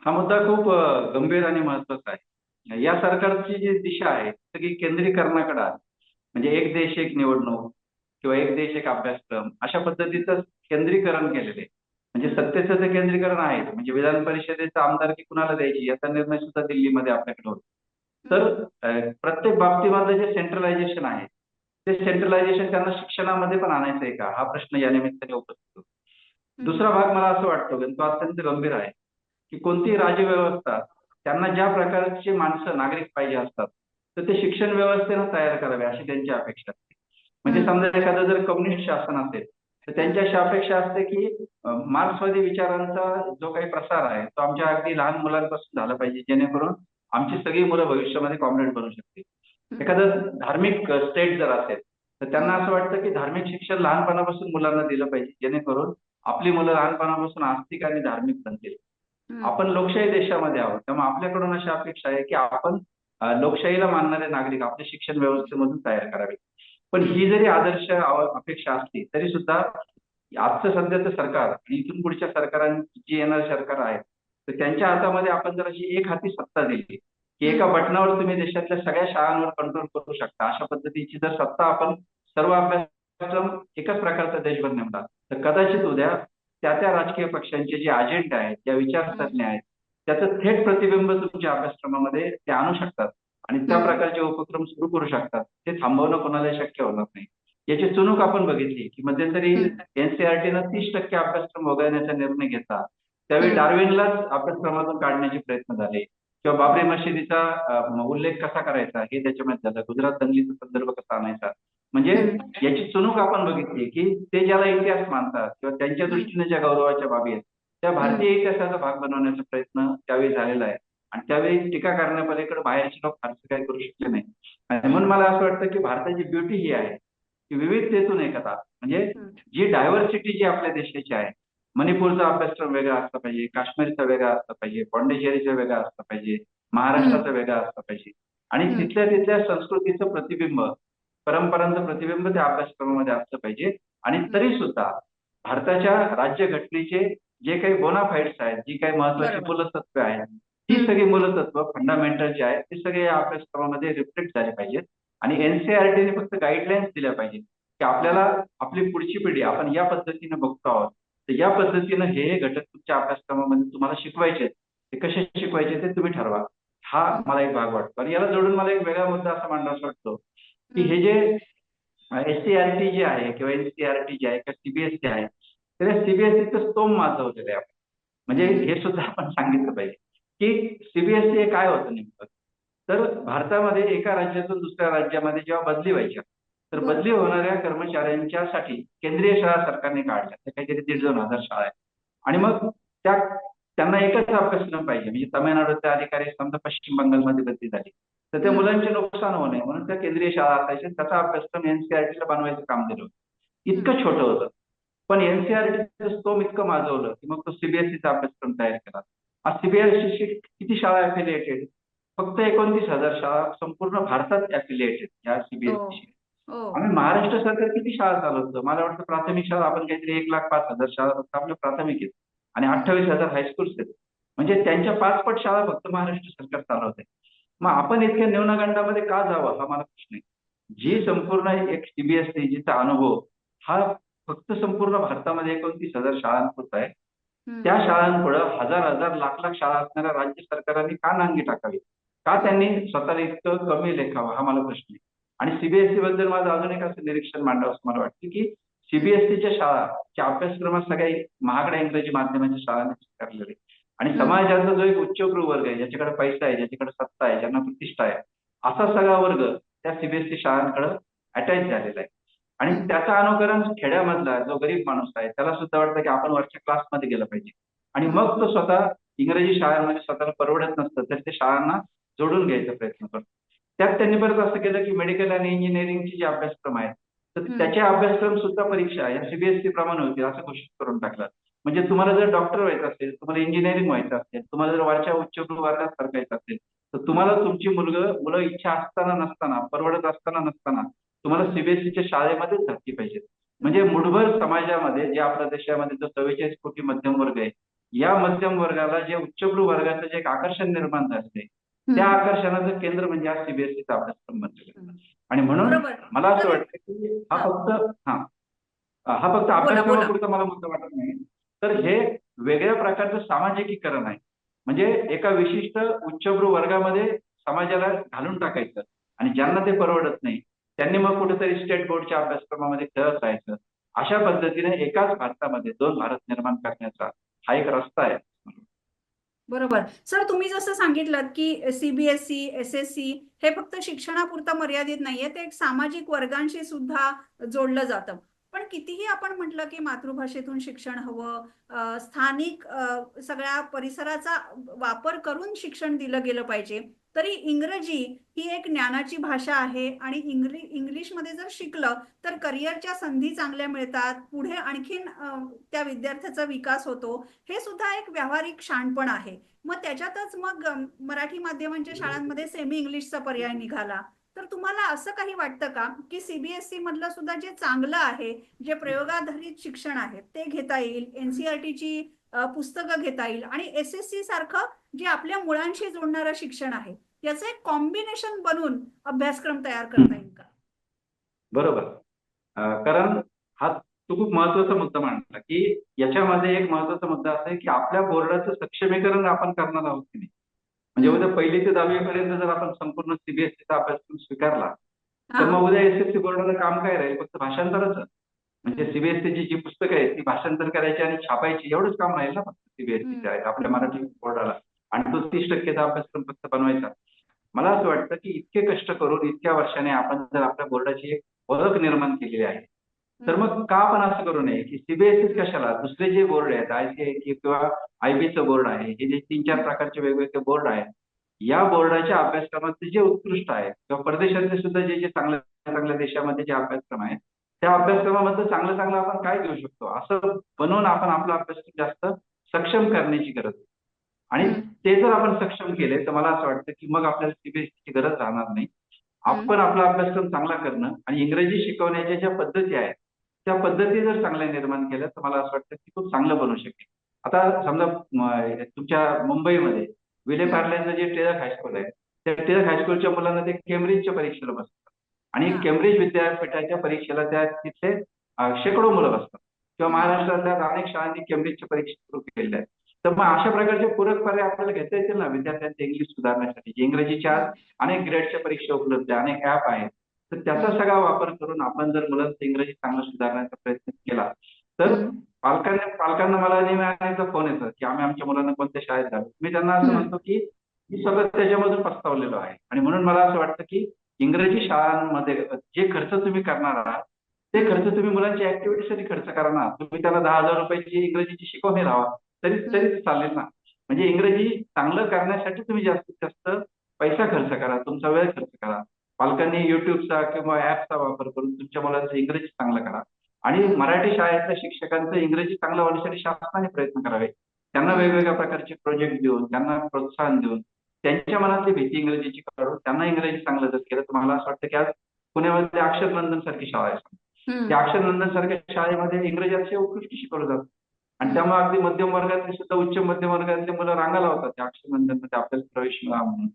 हा मुद्दा खूप गंभीर आणि महत्वाचा आहे. या सरकारची जी दिशा आहे सगळी केंद्रीकरणाकडे आहे. म्हणजे एक देश एक निवडणूक किंवा एक देश एक अभ्यासक्रम अशा पद्धतीचं केंद्रीकरण केलेलं आहे. म्हणजे सत्तेचं ते केंद्रीकरण आहे. म्हणजे विधान परिषदेचा आमदारकी कुणाला द्यायची याचा निर्णय सुद्धा दिल्लीमध्ये आपल्याकडे होतो. तर प्रत्येक बाबतीमधलं जे सेंट्रलायझेशन आहे ते सेंट्रलायझेशन त्यांना शिक्षणामध्ये पण आणायचं आहे का, हा प्रश्न या निमित्ताने उपस्थित होतो. दुसरा भाग मला असं वाटतो की तो अत्यंत गंभीर आहे की कोणती राज्यव्यवस्था त्यांना ज्या प्रकारची माणसं नागरिक पाहिजे असतात तर ते शिक्षण व्यवस्थेनं तयार करावे अशी त्यांची अपेक्षा असते. म्हणजे समजा एखादं जर कम्युनिस्ट शासन असेल तर त्यांची अशी अपेक्षा असते की मार्क्सवादी विचारांचा जो काही प्रसार आहे तो आमच्या अगदी लहान मुलांपासून झाला पाहिजे, जेणेकरून आमची सगळी मुलं भविष्यामध्ये कॉम्रेड बनू शकतील. एखादं धार्मिक स्टेट जर असेल तर त्यांना असं वाटतं की धार्मिक शिक्षण लहानपणापासून मुलांना दिलं पाहिजे, जेणेकरून आपली मुलं लहानपणापासून आस्तिक आणि धार्मिक बनतील. आपण लोकशाही देशामध्ये आहोत, त्यामुळे आपल्याकडून अशी अपेक्षा आहे की आपण लोकशाहीला मानणारे नागरिक आपल्या शिक्षण व्यवस्थेमधून तयार करावे. पण ही जरी आदर्श अपेक्षा असली तरी सुद्धा आजचं सध्याचं सरकार आणि इथून पुढच्या सरकारांची जी येणारी सरकार आहे तर त्यांच्या हातामध्ये आपण जर अशी एक हाती सत्ता दिली की एका बटनावर तुम्ही देशातल्या सगळ्या शाळांवर कंट्रोल करू शकता, अशा पद्धतीची जर सत्ता आपण सर्व अभ्यासक्रम एकाच प्रकारचा देशभर नेमला तर कदाचित उद्या त्या राजकीय पक्षांचे जे अजेंडा आहेत, ज्या विचारसरणी आहेत त्याचं थेट प्रतिबिंब तुमच्या अभ्यासक्रमामध्ये ते आणू शकतात आणि त्या प्रकारचे उपक्रम सुरू करू शकतात. ते थांबवणं कोणालाही शक्य होणार नाही. याची चुणूक आपण बघितली की मध्यंतरी एनसीआरटीनं 30% अभ्यासक्रम वगळण्याचा निर्णय घेतला. त्यावेळी डार्विनलाच अभ्यासक्रमातून काढण्याचे प्रयत्न झाले किंवा बाबरी मशिदीचा उल्लेख कसा करायचा हे त्याच्यामध्ये झालं. गुजरात दंगलीचा संदर्भ कसा आणायचा. म्हणजे याची चुणूक आपण बघितली की ते ज्याला इतिहास मानतात किंवा त्यांच्या दृष्टीने ज्या गौरवाच्या बाबी आहेत त्या भारतीय इतिहासाचा भाग बनवण्याचा प्रयत्न त्यावेळी झालेला आहे. आणि त्यावेळी टीका करण्यापलीकडे बाहेरचे लोक फारसं काही करू शकले नाही. आणि म्हणून मला असं वाटतं की भारताची ब्युटी ही आहे की विविधतेतून एकता. म्हणजे जी डायव्हर्सिटी जी आपल्या देशाची आहे, मणिपूरचा अभ्यासक्रम वेगळा असला पाहिजे, काश्मीरचा वेगळा असला पाहिजे, पॉंडिचेरीचा वेगळा असला पाहिजे, महाराष्ट्राचा वेगळा असला पाहिजे आणि तिथल्या तिथल्या संस्कृतीचं प्रतिबिंब, परंपरांचं प्रतिबिंब त्या अभ्यासक्रमामध्ये असलं पाहिजे. आणि तरी सुद्धा भारताच्या राज्यघटनेचे जे काही बोनाफाईड्स आहेत, जी काही महत्वाची मूलतत्वे आहेत, ती सगळी मूलतत्व फंडामेंटल जे आहेत ते सगळे या अभ्यासक्रमामध्ये रिफ्लेक्ट झाले पाहिजेत. आणि एनसीआरटीने फक्त गाईडलाईन्स दिल्या पाहिजेत की आपल्याला आपली पुढची पिढी आपण या पद्धतीने बघतो आहोत तर या पद्धतीनं हे घटक तुमच्या अभ्यासक्रमामध्ये तुम्हाला शिकवायचे, ते कसे शिकवायचे ते तुम्ही ठरवा. हा मला एक भाग वाटतो. आणि याला जोडून मला एक वेगळा मुद्दा असा मांडावासा वाटतो की हे जे एससीआरटी जे आहे किंवा एनसीआरटी जे आहे किंवा सीबीएसई आहे तर सीबीएसईचं स्तोम माजवलेलं आहे. म्हणजे हे सुद्धा आपण सांगितलं पाहिजे की सीबीएसई हे काय होतं नेमकं. तर भारतामध्ये एका राज्यातून दुसऱ्या राज्यामध्ये जेव्हा बदली व्हायच्या तर बदली होणाऱ्या कर्मचाऱ्यांच्यासाठी केंद्रीय शाळा सरकारने काढल्या. त्या काहीतरी 1,500-2,000 शाळा आहेत. आणि मग त्यांना एकच अभ्यासक्रम पाहिजे. म्हणजे तामिळनाडूचे अधिकारी समजा पश्चिम बंगालमध्ये बदली झाली तर त्या मुलांचे नुकसान होऊ नये म्हणून त्या केंद्रीय शाळा असायच्या. त्याचा अभ्यासक्रम एनसीआरटीला बनवायचं काम दिलं होतं. इतकं छोटं होतं. पण एनसीआरटीचं स्तोम इतकं माजवलं की मग तो सीबीएसईचा अभ्यासक्रम तयार केला. आज सीबीएसईशी किती शाळा अफिलिएटेड? फक्त 29,000 शाळा संपूर्ण भारतात अफिलिएटेड या सीबीएसईशी. आम्ही महाराष्ट्र सरकार किती शाळा चालवतो? मला वाटतं प्राथमिक शाळा आपण काहीतरी 1,05,000 शाळा फक्त आपल्या प्राथमिक आहेत आणि 28,000 हायस्कूल्स आहेत. म्हणजे त्यांच्या 5 पट शाळा फक्त महाराष्ट्र सरकार चालवत आहे. मग आपण इतक्या न्यूनगंडामध्ये का जावं हा मला प्रश्न आहे. जी संपूर्ण एक सीबीएसई जिचा अनुभव हा फक्त संपूर्ण भारतामध्ये 29,000 शाळांपुरता आहे. त्या शाळांपुढे हजार लाख लाख शाळा असणाऱ्या राज्य सरकारांनी का नांगी टाकावी? का त्यांनी स्वतःला इतकं कमी लेखावं हा मला प्रश्न आहे. आणि सीबीएसई बद्दल माझं अजून एक असं निरीक्षण मांडावं असं मला वाटतं की सीबीएसईच्या शाळाच्या अभ्यासक्रमात सगळ्या महागड्या इंग्रजी माध्यमाच्या शाळांनी स्वीकारलेले आणि समाजाचा जो एक उच्चभ्रू वर्ग आहे, ज्याच्याकडे पैसा आहे, ज्याच्याकडे सत्ता आहे, ज्यांना प्रतिष्ठा आहे, असा सगळा वर्ग त्या सीबीएसई शाळांकडे अटॅच झालेला आहे. आणि त्याचं अनुकरण खेड्यामधला जो गरीब माणूस आहे त्याला सुद्धा वाटतं की आपण वरच्या क्लासमध्ये गेलं पाहिजे. आणि मग तो स्वतः इंग्रजी शाळांमध्ये स्वतःला परवडत नसतं तर ते शाळांना जोडून घ्यायचा प्रयत्न करतो. त्यात त्यांनी परत असं केलं की मेडिकल आणि इंजिनिअरिंगचे जे अभ्यासक्रम आहेत तर त्याचे अभ्यासक्रम सुद्धा परीक्षा या सीबीएसई प्रमाणे होतील असं घोषित करून टाकलं. म्हणजे तुम्हाला जर डॉक्टर व्हायचं असेल, तुम्हाला इंजिनिअरिंग व्हायचं असेल, तुम्हाला जर वरच्या उच्चभ्रू वर्गात सरकायचं असेल तर तुम्हाला तुमची मुलं इच्छा असताना नसताना, परवडत असताना नसताना तुम्हाला सीबीएसईच्या शाळेमध्येच घातली पाहिजे. म्हणजे मुठभर समाजामध्ये जे आपल्या देशामध्ये जो 44 कोटी मध्यम वर्ग आहे या मध्यम वर्गाला जे उच्चभ्रू वर्गाचं जे एक आकर्षण निर्माण झालेलं आहे त्या हम्म. आकर्षणाचं केंद्र म्हणजे हा सीबीएसईचा अभ्यासक्रम बनलेला आहे. आणि म्हणून बरोबर. मला असं तर एक वाटतं की हा हा, फक्त हा हा फक्त बोला बोला. अभ्यासक्रमापुरता मला मुद्दा वाटत नाही, तर हे वेगळ्या प्रकारचं सामाजिकीकरण आहे. म्हणजे एका विशिष्ट उच्चभ्रू वर्गामध्ये समाजाला घालून टाकायचं आणि ज्यांना ते परवडत नाही त्यांनी मग कुठेतरी स्टेट बोर्डच्या अभ्यासक्रमामध्ये खेळत राहायचं. अशा पद्धतीने एकाच भारतामध्ये दोन भारत निर्माण करण्याचा हा एक रस्ता आहे. बरोबर. सर, तुम्ही जसं सांगितलं की सीबीएसई, एसएससी हे फक्त शिक्षणापुरतं मर्यादित नाहीये, ते एक सामाजिक वर्गांशी सुद्धा जोडलं जातं. पण कितीही आपण म्हटलं की मातृभाषेतून शिक्षण हवं, स्थानिक सगळ्या परिसराचा वापर करून शिक्षण दिलं गेलं पाहिजे, तरी इंग्रजी ही एक ज्ञानाची भाषा आहे आणि इंग्लिशमध्ये जर शिकलं तर करिअरच्या संधी चांगल्या मिळतात, पुढे आणखीन त्या विद्यार्थ्याचा विकास होतो. हे सुद्धा एक व्यावहारिक शाणपण आहे. मग त्याच्यातच मग मराठी माध्यमांच्या शाळांमध्ये सेमी इंग्लिशचा पर्याय निघाला. तर तुम्हाला असं काही वाटतं का की सीबीएसई मधलं सुद्धा जे चांगलं आहे, जे प्रयोगाधारित शिक्षण आहे ते घेता येईल, एनसीईआरटीची पुस्तकं घेता येईल आणि एसएससी सारखं जे आपल्या मुळांशी जोडणारं शिक्षण आहे याचं एक कॉम्बिनेशन बनवून अभ्यासक्रम तयार करता येईल का? बरोबर. कारण हा तू खूप महत्वाचा मुद्दा मांडला की याच्यामध्ये एक महत्वाचा मुद्दा असा आहे की आपल्या बोर्डाचं सक्षमीकरण आपण करणार आहोत की नाही. म्हणजे हम्म. उद्या 1ली ते 10वी पर्यंत जर आपण संपूर्ण सीबीएसईचा अभ्यासक्रम स्वीकारला तर हा. मग उद्या एसएससी बोर्डाला काम काय राहील, फक्त भाषांतरच. म्हणजे हम्म. सीबीएसईची जी पुस्तकं आहेत ती भाषांतर करायची आणि छापायची एवढंच काम राहील ना फक्त हम्म. सीबीएसईच्या आहेत आपल्या मराठी बोर्डाला. आणि तो 30%चा अभ्यासक्रम फक्त बनवायचा. मला असं वाटतं की इतके कष्ट करून इतक्या वर्षाने आपण जर आपल्या बोर्डाची एक ओळख निर्माण केलेली आहे, तर हम्म. मग का आपण असं करू नये की सीबीएसई कशाला, दुसरे जे बोर्ड आहेत आयसीआयसी किंवा आयबीचं बोर्ड आहे, हे जे 3-4 प्रकारचे वेगवेगळे बोर्ड आहेत, या बोर्डाच्या अभ्यासक्रमाचे जे उत्कृष्ट आहे किंवा परदेशातले सुद्धा जे जे चांगल्या चांगल्या देशामध्ये जे अभ्यासक्रम आहेत त्या अभ्यासक्रमामध्ये चांगलं चांगलं आपण काय घेऊ शकतो असं बनवून आपण आपला अभ्यासक्रम जास्त सक्षम करण्याची गरज आहे. आणि हम्म. ते जर आपण सक्षम केले तर मला असं वाटतं की मग आपल्याला सीबीएसईची गरज राहणार नाही. हम्म. आपण आपला अभ्यासक्रम चांगला करणं आणि इंग्रजी शिकवण्याच्या ज्या पद्धती आहेत त्या पद्धती जर चांगल्या निर्माण केल्या तर मला असं वाटतं की खूप चांगलं बनू शकेल. आता समजा तुमच्या मुंबईमध्ये विले हम्म. पार्ल्याचं जे टिळक हायस्कूल आहे त्या टिळक हायस्कूलच्या मुलांना ते केम्ब्रिजच्या परीक्षेला बसतात आणि हा. केम्ब्रिज विद्यापीठाच्या परीक्षेला त्या तिथले शेकडो मुलं बसतात किंवा हम्म. महाराष्ट्रातल्या अनेक शाळांनी केम्ब्रिजच्या परीक्षा सुरू केलेल्या आहेत. तर मग अशा प्रकारचे पूरक पर्याय आपल्याला घेता येतील ना विद्यार्थ्यांचे इंग्लिश सुधारण्यासाठी. इंग्रजीच्या हम्म. अनेक ग्रेडच्या परीक्षा उपलब्ध आहे, अनेक ऍप आहेत. तर त्याचा हम्म. सगळा वापर करून आपण जर मुलांचं इंग्रजी चांगलं सुधारण्याचा प्रयत्न केला तर हम्म. पालकांना मला नेहमी आणायचा फोन येतो की आम्ही आमच्या मुलांना कोणत्या शाळेत घालू. मी त्यांना असं हम्म. म्हणतो की मी सगळं त्याच्यामधून पस्तावलेलो आहे आणि म्हणून मला असं वाटतं की इंग्रजी शाळांमध्ये जे खर्च तुम्ही करणार आहात ते खर्च तुम्ही मुलांच्या ऍक्टिव्हिटीसाठी खर्च करा ना. तुम्ही त्याला 10,000 रुपयाची इंग्रजीची शिकवणी लावा तरी हम्म. तरी चालेल ना. म्हणजे इंग्रजी चांगलं करण्यासाठी तुम्ही जास्तीत जास्त पैसा खर्च करा, तुमचा वेळ खर्च करा. पालकांनी युट्यूबचा किंवा ऍपचा वापर करून तुमच्या मुलांचं इंग्रजी चांगलं करा आणि हम्म. मराठी शाळेतल्या शिक्षकांचं इंग्रजी चांगलं होण्यासाठी शासनाने प्रयत्न करावे. त्यांना हम्म. वेगवेगळ्या प्रकारचे प्रोजेक्ट देऊन त्यांना प्रोत्साहन देऊन त्यांच्या मनातली भीती इंग्रजीची काढून त्यांना इंग्रजी चांगलं जर केलं तर मला असं वाटतं की आज पुण्यामध्ये अक्षरनंदन सारखी शाळा आहे. त्या हम्म. अक्षरनंदन सारख्या शाळेमध्ये इंग्रजी अतिशय उत्कृष्ट शिकवलं जातं आणि हम्म. त्यामुळे अगदी मध्यम वर्गातले सुद्धा उच्च मध्यम वर्गातले मुलं रांगा लावतात त्या अक्षरनंदन मध्ये आपल्याला प्रवेश मिळावा म्हणून.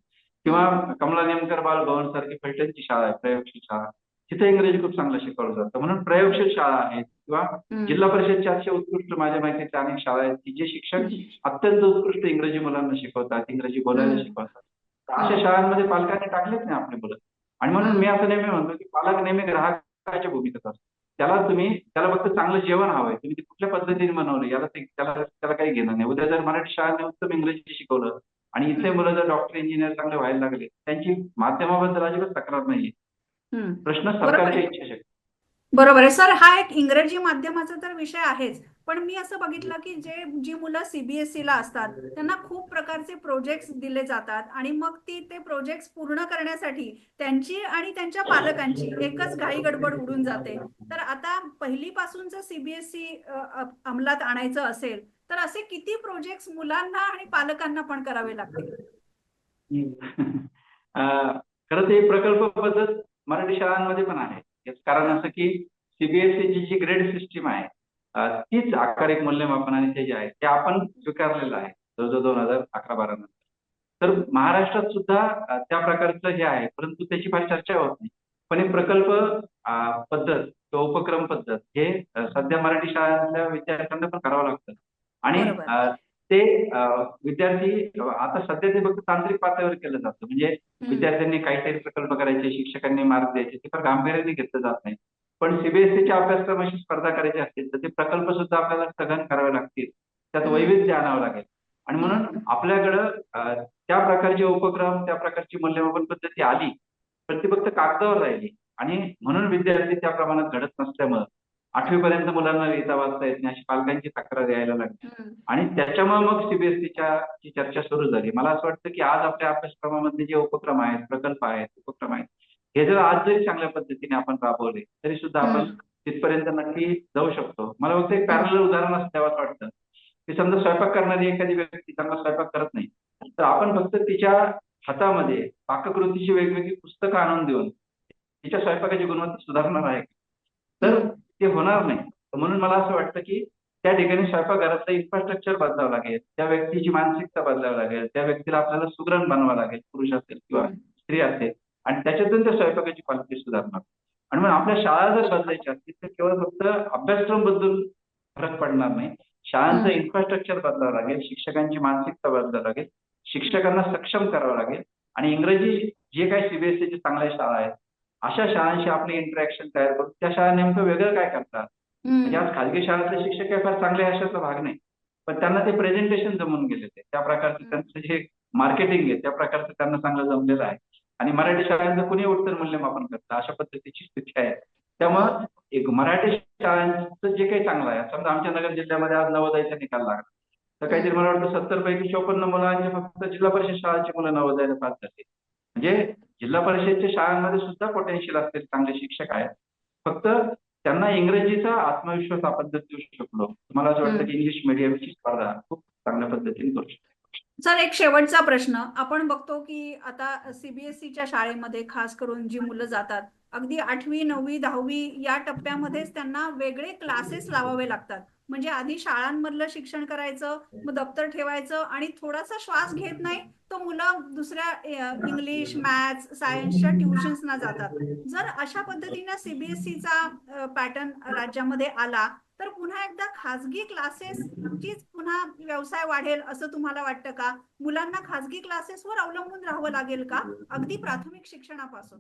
किंवा हम्म. कमला नेमकर बालभवन सारखी फलटणची शाळा आहे, प्रयोगशील शाळा, तिथे इंग्रजी खूप चांगलं शिकवलं जातं. म्हणून प्रयोगशील शाळा आहेत किंवा हम्म. जिल्हा परिषदच्या अशा उत्कृष्ट माझ्या माहितीच्या अनेक शाळा आहेत की जे शिक्षक अत्यंत उत्कृष्ट इंग्रजी मुलांना शिकवतात, इंग्रजी बोलायला हम्म. शिकवतात. तर अशा शाळांमध्ये पालकांनी टाकलेच नाही आपली मुलं. आणि म्हणून मी असं नेहमी म्हणतो की पालक नेहमी ग्राहकाच्या भूमिकेत असतो. त्याला फक्त चांगलं जेवण हवंय, तुम्ही ते कुठल्या पद्धतीने बनवलं त्याला काही घेणं नाही. उद्या जर मराठी शाळांनी उत्तम इंग्रजी शिकवलं आणि इथले हम्म. मुलं जर डॉक्टर इंजिनियर चांगले व्हायला लागले त्यांची माध्यमाबद्दल अजिबात तक्रार नाहीये. हम्म. प्रश्न बरोबर सरकारच्या आहे. इच्छेचे. बरोबर आहे सर, हा एक इंग्रजी माध्यमाचा तर विषय आहेच. पण मी असं बघितलं की जी मुलं सीबीएसई ला असतात त्यांना खूप प्रकारचे प्रोजेक्ट्स दिले जातात आणि मग ते प्रोजेक्ट्स पूर्ण करण्यासाठी त्यांची आणि त्यांच्या पालकांची एकच घाई गडबड उडून जाते. तर आता पहिलीपासून जर सीबीएसई अंमलात आणायचं असेल तर असे किती प्रोजेक्ट्स मुलांना आणि पालकांना पण करावे लागतील? खरं तर ही प्रकल्प पद्धत मराठी शाळांमध्ये पण आहे. याचं कारण असं की सीबीएसईची जी ग्रेड सिस्टीम आहे तीच आकारिक मूल्यमापन आणि ते जे आहे ते आपण स्वीकारलेलं आहे जवळजवळ 2011-12 नंतर. तर महाराष्ट्रात सुद्धा त्या प्रकारचं हे आहे, परंतु त्याची फार चर्चा होत नाही. पण एक प्रकल्प पद्धत किंवा उपक्रम पद्धत हे सध्या मराठी शाळांच्या विद्यार्थ्यांना पण करावं लागतं. आणि बरोबर. ते विद्यार्थी आता सध्या ते फक्त तांत्रिक पातळीवर केलं जातं. म्हणजे हम्म. विद्यार्थ्यांनी काहीतरी प्रकल्प करायचे, शिक्षकांनी मार्ग द्यायचे, ते फार गांभीर्याने घेतलं जात नाही. पण सीबीएसईच्या अभ्यासक्रमाशी स्पर्धा करायची असतील तर ते प्रकल्प सुद्धा आपल्याला स्थगन करावे लागतील. त्यात हम्म. वैविध्य आणावं लागेल. आणि म्हणून हम्म. आपल्याकडं त्या प्रकारचे उपक्रम, त्या प्रकारची मूल्यमापन पद्धती आली, पण ती फक्त कागदावर राहिली. आणि म्हणून विद्यार्थी त्या प्रमाणात घडत नसल्यामुळं 8वी पर्यंत मुलांना लिहिता वाचता येत नाही अशी पालकांची तक्रार यायला लागली. हम्म. आणि त्याच्यामुळे मग सीबीएसईच्या ची चर्चा सुरू झाली. मला असं वाटतं की आज आपल्या अभ्यासक्रमामध्ये जे उपक्रम आहेत, प्रकल्प आहेत, उपक्रम आहेत, हे जर आज जरी चांगल्या पद्धतीने आपण राबवले तरी सुद्धा आपण हम्म. तिथपर्यंत नक्की जाऊ शकतो. मला फक्त एक हम्म. पॅरलल उदाहरण असं द्यावंसं वाटतं की समजा स्वयंपाक करणारी एखादी व्यक्ती चांगला स्वयंपाक करत नाही, तर आपण फक्त तिच्या हातामध्ये पाककृतीची वेगवेगळी पुस्तकं आणून देऊन तिच्या स्वयंपाकाची गुणवत्ता सुधारणार आहे का? तर हम्म. ते होणार नाही. म्हणून मला असं वाटतं की त्या ठिकाणी स्वयंपाकघरातलं इन्फ्रास्ट्रक्चर बदलावं लागेल, त्या व्यक्तीची मानसिकता बदलावी लागेल, त्या व्यक्तीला आपल्याला सुगरण बनवावं लागेल, पुरुष असेल किंवा हम्म. स्त्री असेल, आणि त्याच्यातून त्या स्वयंपाकाची क्वालिटी सुधारणार. आणि मग आपल्या शाळा जर बदलायच्या असतील तर केवळ फक्त अभ्यासक्रम बदलून फरक पडणार नाही. शाळांचं हम्म. इन्फ्रास्ट्रक्चर बदलावं लागेल, शिक्षकांची मानसिकता बदलावं लागेल, शिक्षकांना सक्षम करावं लागेल. आणि इंग्रजी जे काही सीबीएसईच्या चांगल्या शाळा आहेत अशा शाळांशी आपले इंटरॅक्शन तयार करून त्या शाळा नेमकं वेगळं काय करतात. म्हणजे हम्म. आज खाजगी शाळेतले शिक्षक काही फार चांगले अशाचा भाग नाही, पण त्यांना ते प्रेझेंटेशन जमून गेलेलं आहे. त्या प्रकारचं त्यांचं जे मार्केटिंग आहे त्या प्रकारचं त्यांना चांगलं जमलेलं आहे. आणि मराठी शाळांचं कुणी उत्तर मूल्यमापन करतं अशा पद्धतीची स्थिती आहे. त्यामुळं एक मराठी शाळांचं जे काही चांगलं आहे, समजा आमच्या नगर जिल्ह्यामध्ये आज नवोदयचा निकाल लागला तर काहीतरी मला वाटतं 70 पैकी 54 मुलांचे फक्त जिल्हा परिषद शाळांची मुलं नवोदयाला पास झाली. म्हणजे जिल्हा परिषदच्या शाळांमध्ये सुद्धा पोटेन्शियल असतील, चांगले शिक्षक आहेत. फक्त त्यांना इंग्रजीचा आत्मविश्वास आपण जर देऊ शकलो, मला असं वाटतं हम्म. की इंग्लिश मिडियमची स्पर्धा खूप चांगल्या पद्धतीने करू शकतो. सर, एक शेवटचा प्रश्न. आपण बघतो की आता सीबीएसईच्या शाळेमध्ये खास करून जी मुलं जातात, अगदी 8वी 9वी 10वी या टप्प्यामध्येच त्यांना वेगळे क्लासेस लावावे लागतात. म्हणजे आधी शाळांमधलं शिक्षण करायचं, मग दप्तर ठेवायचं आणि थोडासा श्वास घेत नाही तो मुलं दुसऱ्या इंग्लिश, मॅथ्स, सायन्सच्या ट्युशन्सना जातात. जर अशा पद्धतीने सीबीएसईचा पॅटर्न राज्यामध्ये आला तर पुन्हा एकदा खाजगी क्लासेसचीच पुन्हा व्यवसाय वाढेल असं तुम्हाला वाटतं का? मुलांना खाजगी क्लासेसवर अवलंबून राहावं लागेल का? अगदी प्राथमिक शिक्षणापासून.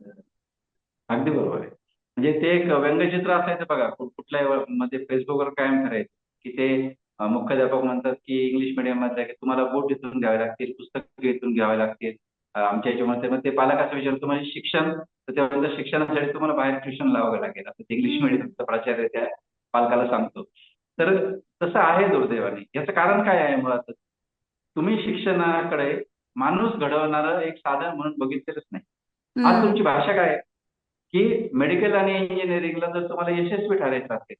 अगदी बरोबर आहे. म्हणजे ते एक व्यंगचित्र असायचं बघा, कुठल्या मध्ये फेसबुकवर कायम करायचं की ते मुख्याध्यापक म्हणतात की इंग्लिश मिडियम मधल्या की तुम्हाला बुट इथून घ्यावे लागतील, पुस्तकं इथून घ्यावे लागतील. आमच्या याच्यामध्ये मग ते पालक असं विचारतो तुम्हाला शिक्षण, तर ते म्हणतात शिक्षणासाठी तुम्हाला बाहेर ट्युशन लावावं लागेल, असं ते इंग्लिश हम्म. मिडियमचा प्राचार्य त्या पालकाला सांगतो. तर तसं आहे दुर्दैवाने. याचं कारण काय आहे मुळात? तुम्ही शिक्षणाकडे माणूस घडवणारं एक साधन म्हणून बघितलेलंच नाही. आज हम्म. तुमची भाषा काय आहे की मेडिकल आणि इंजिनिअरिंगला जर तुम्हाला यशस्वी ठरायचं असेल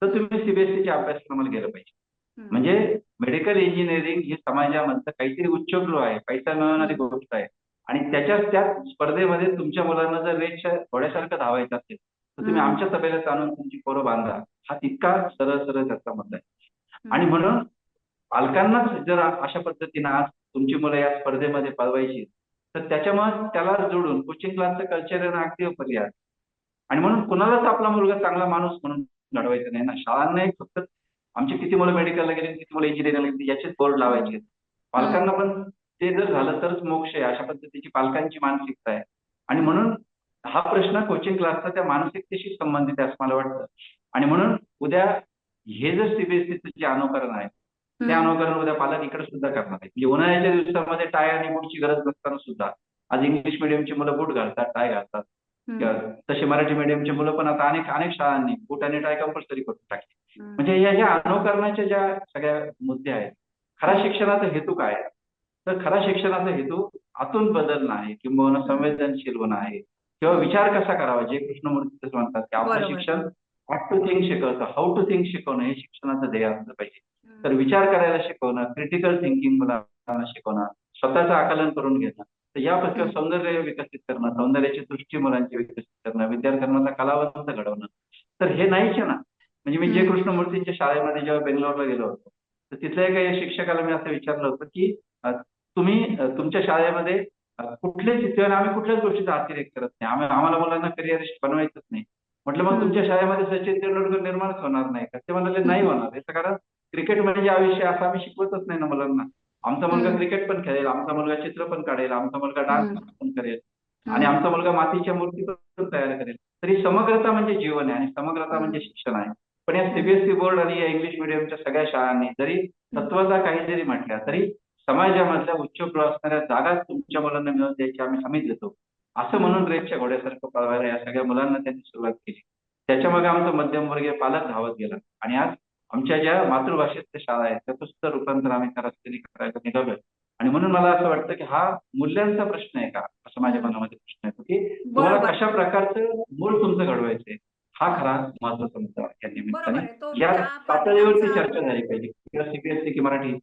तर हम्म. तुम्ही सीबीएसईच्या अभ्यासक्रमाला गेलं पाहिजे. हम्म. म्हणजे मेडिकल इंजिनिअरिंग ही समाजामधलं काहीतरी उच्चभ्रू आहे, पैसा मिळवणारी हम्म. गोष्ट आहे. आणि त्या स्पर्धेमध्ये तुमच्या मुलांना जर रेसच्या घोड्यासारखं धावायचं असेल तर तुम्ही हम्म. आमच्या तबेल्यात आणून तुमची पोरं बांधा. हा तितका सरळ सरळ त्याचा मुद्दा आहे. आणि हम्म. म्हणून पालकांनाच जर अशा पद्धतीनं आज तुमची मुलं या स्पर्धेमध्ये पळवायची तर त्याच्यामुळे त्याला जोडून कोचिंग क्लासचं कल्चर येणं अगदी अपरिहार्य. आणि म्हणून कुणालाच आपला मुलगा चांगला माणूस म्हणून घडवायचा नाही ना. शाळांना एक फक्त आमची किती मुलं मेडिकलला गेली, किती मुलं इंजिनिअरिंगला गेली याचेच बोर्ड लावायचे. हम्म. पालकांना पण ते जर झालं तरच मोक्ष आहे, अशा पद्धतीची पालकांची मानसिकता आहे. आणि म्हणून हा प्रश्न कोचिंग क्लासचा त्या मानसिकतेशी संबंधित आहे असं मला वाटतं. आणि म्हणून उद्या हे जर सीबीएसईचं जे अनुकरण आहे ते हम्म. अनुकरण उद्या पालक इकडे सुद्धा करणार आहेत. म्हणजे उन्हाळ्याच्या दिवसामध्ये टाय आणि बूटची गरज नसताना सुद्धा आज इंग्लिश मिडियमची मुलं बूट घालतात, टाय घालतात. हम्म. तसे मराठी मिडियमची मुलं पण आता अनेक अनेक शाळांनी बूट आणि टाय कंपल्सरी करून टाकली. हम्म. म्हणजे या ज्या अनुकरणाच्या ज्या सगळ्या मुद्दे आहेत, खरा शिक्षणाचा हेतू काय आहे? तर खरा शिक्षणाचा हेतू आतून बदलणं आहे किंवा संवेदनशील होणं आहे किंवा विचार कसा करावा, जे कृष्णमूर्ती म्हणतात की आपलं बरोबर. शिक्षण व्हॉट टू थिंक शिकवतं, हाऊ टू थिंक शिकवणं हे शिक्षणाचं ध्येय असलं पाहिजे. हम्म. तर विचार करायला शिकवणं, क्रिटिकल थिंकिंग मुलांना शिकवणं, स्वतःचं आकलन करून घेणं, तर या प्रकारे सौंदर्य विकसित करणं, सौंदर्याची दृष्टी मुलांची विकसित करणं, विद्यार्थ्यांना कलावंत घडवणं, तर हे नाहीच आहे ना. म्हणजे मी जे हम्म. कृष्णमूर्तींच्या शाळेमध्ये जेव्हा बेंगलोरला गेलो होतो तर तिथल्या एका शिक्षकाला मी असं विचारलं होतं की तुमच्या शाळेमध्ये आम्ही कुठल्याच गोष्टीचा अतिरेक करत नाही. आम्हाला मुलांना करिअरिस्ट बनवायचंच नाही. म्हटलं मग तुमच्या शाळेमध्ये सचिन तेंडुलकर निर्माणच होणार नाही का? ते म्हणाले नाही होणार. याचं कारण क्रिकेट म्हणजे आयुष्य असं आम्ही शिकवतच नाही ना मुलांना. आमचा मुलगा क्रिकेट पण खेळेल, आमचा मुलगा चित्र पण काढेल, आमचा मुलगा डान्स पण करेल आणि आमचा मुलगा मातीच्या मूर्ती पण तयार करेल. तर ही समग्रता म्हणजे जीवन आहे आणि समग्रता म्हणजे शिक्षण आहे. पण या सीबीएसई बोर्ड आणि या इंग्लिश मिडियमच्या सगळ्या शाळांनी जरी तत्वता काही जरी म्हटल्या तरी समाजामधल्या उच्चभ्रू असणाऱ्या जागा तुमच्या मुलांना मिळवून द्यायची आम्ही हमी देतो असं म्हणून रेसच्या घोड्यासारखं पळवायला या सगळ्या मुलांना त्यांनी सुरुवात केली. त्याच्यामागे आमचा मध्यमवर्गीय पालक धावत गेला आणि आज आमच्या ज्या मातृभाषेतल्या शाळा आहेत त्याचं सुद्धा रूपांतर आम्ही त्या रस्त्याने करायला निघालोय. आणि म्हणून मला असं वाटतं की हा मूल्यांचा प्रश्न आहे का असं माझ्या मनामध्ये प्रश्न येतो की तुम्हाला कशा प्रकारचं मूळ तुमचं घडवायचंय हा खरा महत्वाचा मुद्दा या निमित्ताने या पातळीवरती चर्चा झाली पाहिजे किंवा सीबीएसई की मराठी.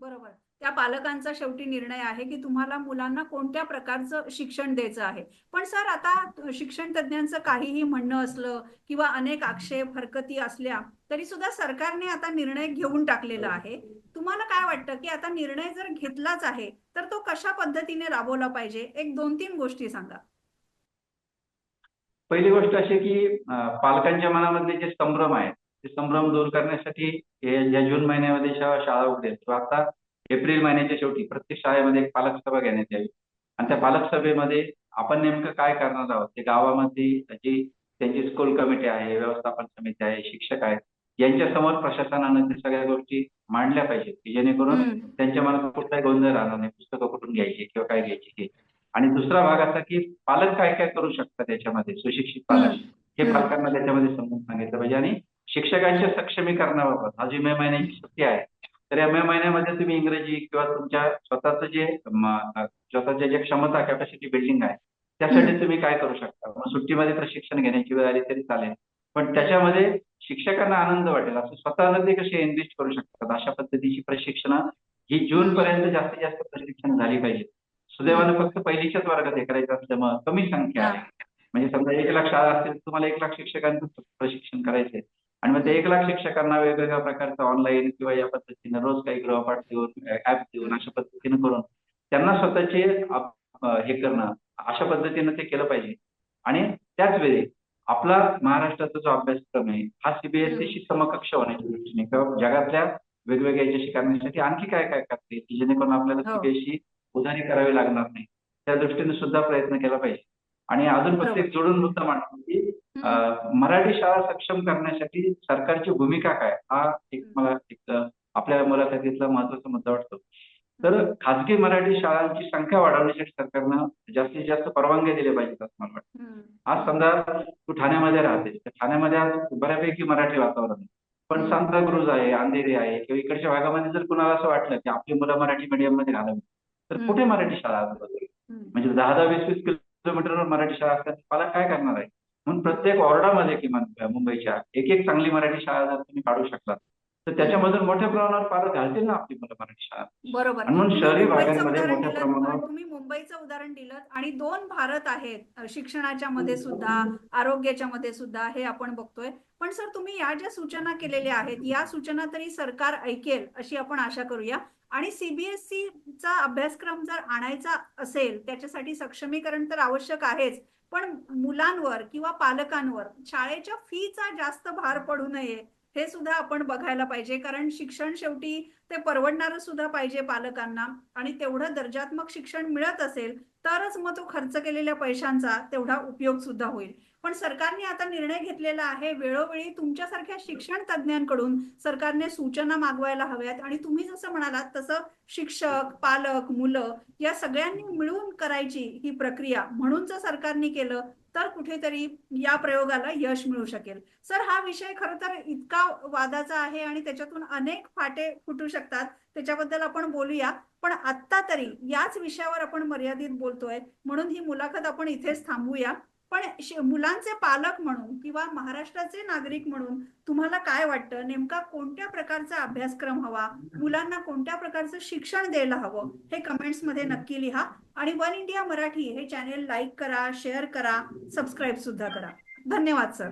बरोबर. त्या पालकांचा शेवटी निर्णय आहे की तुम्हाला मुलांना कोणत्या प्रकारचं शिक्षण द्यायचं आहे. पण सर आता शिक्षण तज्ञांचं काहीही म्हणणं असलं किंवा अनेक आक्षेप हरकती असल्या तरी सुद्धा सरकारने आता निर्णय घेऊन टाकलेला आहे. तुम्हाला काय वाटतं की आता निर्णय जर घेतलाच आहे तर तो कशा पद्धतीने राबवला पाहिजे? एक 2-3 गोष्टी सांगा. पहिली गोष्ट अशी की पालकांच्या मनामधले जे संभ्रम आहेत ते संभ्रम दूर करण्यासाठी या जून महिन्यामध्ये जेव्हा शाळा उघडेल किंवा आता एप्रिल महिन्याच्या शेवटी प्रत्येक शाळेमध्ये एक पालक सभा घेण्यात यावी आणि त्या पालक सभेमध्ये आपण नेमकं काय करणार आहोत ते गावामध्ये जी त्यांची स्कूल कमिटी आहे, व्यवस्थापन समिती आहे, शिक्षक आहेत यांच्यासमोर प्रशासनानं त्या सगळ्या गोष्टी मांडल्या पाहिजेत की जेणेकरून त्यांच्या मनात कुठलाही गोंधळ राहणार नाही. पुस्तकं कुठून घ्यायची किंवा काय घ्यायची हे. आणि दुसरा भाग असा की पालक काय काय करू शकतात त्याच्यामध्ये सुशिक्षित पालक हे पालकांना त्याच्यामध्ये समजून सांगितलं पाहिजे. आणि शिक्षकांच्या सक्षमीकरणाबाबत हा जी मे महिन्याची सुट्टी आहे तर या मे महिन्यामध्ये तुम्ही इंग्रजी किंवा तुमच्या स्वतःच्या जे क्षमता कॅपॅसिटी बिल्डिंग आहे त्यासाठी तुम्ही काय करू शकता. मग सुट्टीमध्ये प्रशिक्षण घेण्याची वेळ आली तरी चालेल पण त्याच्यामध्ये शिक्षकांना आनंद वाटेल असं स्वतःला ते कसे एनरिच करू शकतात अशा पद्धतीची प्रशिक्षणं ही जून पर्यंत जास्तीत जास्त प्रशिक्षण झाली पाहिजे. सुदैवानं फक्त पहिलीच्याच वर्गात हे करायचं असल्यामुळे कमी संख्या आहे. म्हणजे समजा 1,00,000 शाळा असतील तुम्हाला 1,00,000 शिक्षकांचं प्रशिक्षण करायचंय आणि मग त्या 1,00,000 शिक्षकांना वेगवेगळ्या प्रकारचं ऑनलाईन किंवा या पद्धतीने रोज काही गृहपाठ देऊन ऍप देऊन अशा पद्धतीने करून त्यांना स्वतःचे हे करणं अशा पद्धतीनं ते केलं पाहिजे. आणि त्याच वेळी आपला महाराष्ट्राचा जो अभ्यासक्रम आहे हा सीबीएसईशी समकक्ष होण्याच्या दृष्टीने किंवा जगातल्या वेगवेगळ्या याच्याशी करण्यासाठी आणखी काय काय करते की जेणेकरून आपल्याला सीबीएसई उधारी करावी लागणार नाही त्या दृष्टीने सुद्धा प्रयत्न केला पाहिजे. आणि अजून फक्त एक जोडून मुद्दा मांडतो की मराठी शाळा सक्षम करण्यासाठी सरकारची भूमिका काय हा एक मला एक आपल्या मुलाखतीतला महत्वाचा मुद्दा वाटतो. तर खाजगी मराठी शाळांची संख्या वाढवण्यासाठी सरकारनं जास्तीत जास्त परवानग्या दिल्या पाहिजेत असं मला वाटतं. आज समजा तू ठाण्यामध्ये राहते तर ठाण्यामध्ये आज बऱ्यापैकी मराठी वातावरण आहे पण सांताक्रूज आहे, अंधेरी आहे किंवा इकडच्या भागामध्ये जर कुणाला असं वाटलं की आपली मुलं मराठी मीडियम मध्ये घालावी तर कुठे मराठी शाळा आहे? म्हणजे 10-10, 20-20 किलोमीटरवर मराठी शाळा असतात पालक काय करणार आहे. म्हणून प्रत्येक वॉर्डामध्ये किमान मुंबईच्या एक चांगली मराठी शाळा जर तुम्ही काढू शकला तर त्याच्यामधून मोठ्या प्रमाणावर पालक घालतील ना आपली मुलं मराठी शाळा. बरोबर. म्हणून शहरी भागांमध्ये मोठ्या प्रमाणावर तुम्ही मुंबईचं उदाहरण दिलं आणि 2 भारत आहेत शिक्षणाच्या मध्ये सुद्धा आरोग्याच्या मध्ये सुद्धा हे आपण बघतोय. पण सर तुम्ही या ज्या सूचना केलेल्या आहेत या सूचना तरी सरकार ऐकेल अशी आपण आशा करूया. आणि सीबीएसईचा अभ्यासक्रम जर आणायचा असेल त्याच्यासाठी सक्षमीकरण तर आवश्यक आहेच पण मुलांवर किंवा पालकांवर शाळेच्या फीचा जास्त भार पडू नये हे सुद्धा आपण बघायला पाहिजे. कारण शिक्षण शेवटी ते परवडणारं सुद्धा पाहिजे पालकांना आणि तेवढं दर्जात्मक शिक्षण मिळत असेल तरच मग तो खर्च केलेल्या पैशांचा तेवढा उपयोग सुद्धा होईल. पण सरकारने आता निर्णय घेतलेला आहे वेळोवेळी तुमच्यासारख्या शिक्षण तज्ञांकडून सरकारने सूचना मागवायला हव्यात आणि तुम्ही जसं म्हणालात तसं शिक्षक, पालक, मुलं या सगळ्यांनी मिळून करायची ही प्रक्रिया म्हणून जर सरकारने केलं तर कुठेतरी या प्रयोगाला यश मिळू शकेल. सर हा विषय खरं तर इतका वादाचा आहे आणि त्याच्यातून अनेक फाटे फुटू शकतात त्याच्याबद्दल आपण बोलूया. पण आत्ता तरी याच विषयावर आपण मर्यादित बोलतोय म्हणून ही मुलाखत आपण इथेच थांबूया. पण मुलांचे पालक म्हणून किंवा महाराष्ट्राचे नागरिक म्हणून तुम्हाला काय वाटतं नेमका कोणत्या प्रकारचा अभ्यासक्रम हवा मुलांना कोणत्या प्रकारचं शिक्षण द्यायला हवं हे कमेंट्स मध्ये नक्की लिहा. आणि वन इंडिया मराठी हे चॅनेल लाईक करा, शेअर करा, सबस्क्राईब सुद्धा करा. धन्यवाद सर.